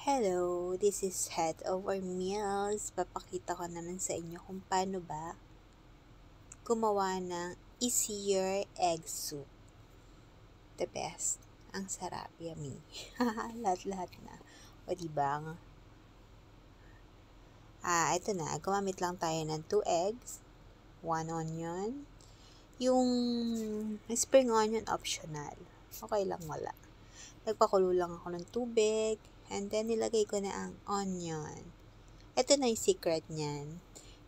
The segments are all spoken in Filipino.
Hello, this is Head Over Meals. Papakita ko naman sa inyo kung paano ba gumawa ng easier egg soup. The best. Ang sarap, yummy. Lahat-lahat na. O diba? Ito na. Gumamit lang tayo ng 2 eggs, 1 onion. Yung spring onion optional. Okay lang wala. Nagpakulo lang ako ng tubig. And then, nilagay ko na ang onion. Ito na yung secret niyan.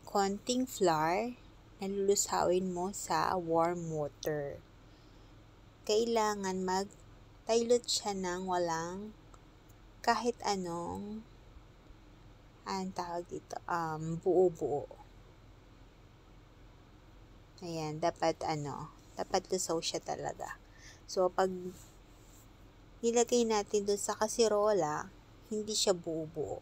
Konting flour, nalulusawin mo sa warm water. Kailangan mag-dilute siya ng walang kahit anong tawag dito, buo-buo. Ayan, dapat lusaw siya talaga. So, pag nilagay natin dun sa kasirola, hindi siya buo-buo.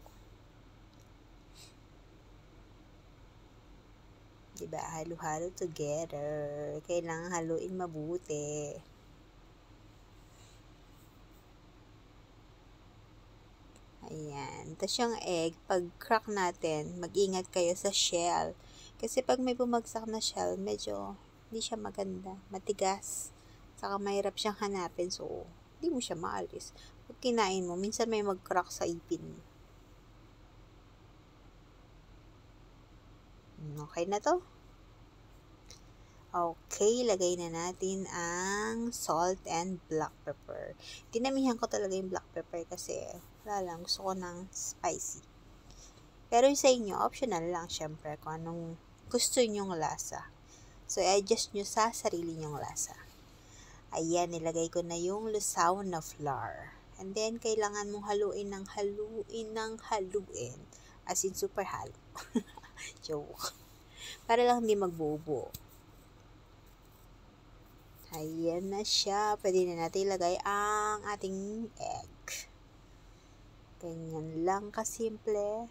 Diba? Halo-halo together. Kailangan haluin mabuti. Ayan. Tapos yung egg, pag crack natin, mag-ingat kayo sa shell. Kasi pag may bumagsak na shell, medyo hindi siya maganda. Matigas. Saka mahirap siyang hanapin. So, hindi mo siya maalis. Pag kinain mo, minsan may mag-crack sa ipin mo. Okay na to? Okay, lagay na natin ang salt and black pepper. Dinamihan ko talaga yung black pepper kasi wala lang, gusto ko ng spicy. Pero sa inyo, optional lang syempre kung anong gusto nyong lasa. So, i-adjust nyo sa sarili nyong lasa. Ayan, nilagay ko na yung lusaw na flour. And then, kailangan mong haluin. As in, super halo. Joke. Para lang hindi magbuo-buo. Ayan na siya. Pwede na natin ilagay ang ating egg. Ganyan lang kasimple.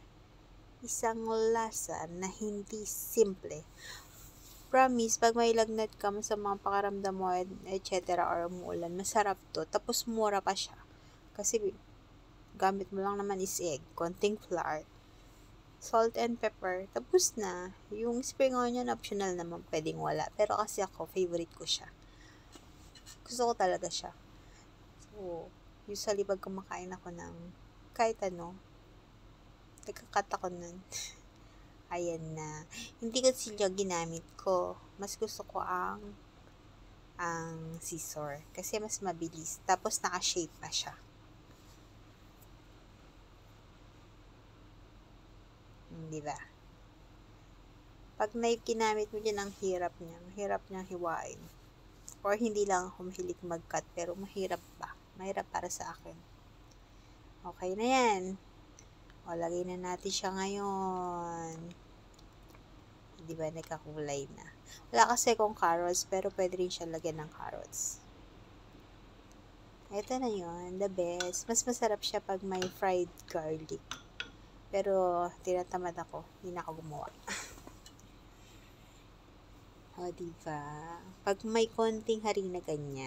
Isang lasa na hindi simple. Promise, pag may lagnat ka sa mga pakaramdam mo, etc. or umuulan, masarap to. Tapos mura pa siya. Kasi gamit mo lang naman is egg, konting flour, salt and pepper. Tapos na. Yung spring onion, optional naman, pwedeng wala. Pero kasi ako, favorite ko siya. Gusto ko talaga siya. So, usually pag kumakain ako ng kahit nagkakat ako nun. Ayan na. Hindi ko sila ginamit ko. Mas gusto ko ang scissor. Kasi mas mabilis. Tapos naka-shape pa siya. Diba? Pag knife ginamit mo dyan, ang hirap niya. Mahirap niyang hiwain. Or hindi lang ako mahilig mag-cut. Pero mahirap pa. Mahirap para sa akin. Okay na yan. O, lagay na natin siya ngayon. Diba, nagkakulay na. Wala kasi akong carrots, pero pwede rin siya lagyan ng carrots. Ito na yun, the best. Mas masarap siya pag may fried garlic. Pero, tinatamad ako. Hindi na ako gumawa. O, diba? Pag may konting harina ganyan,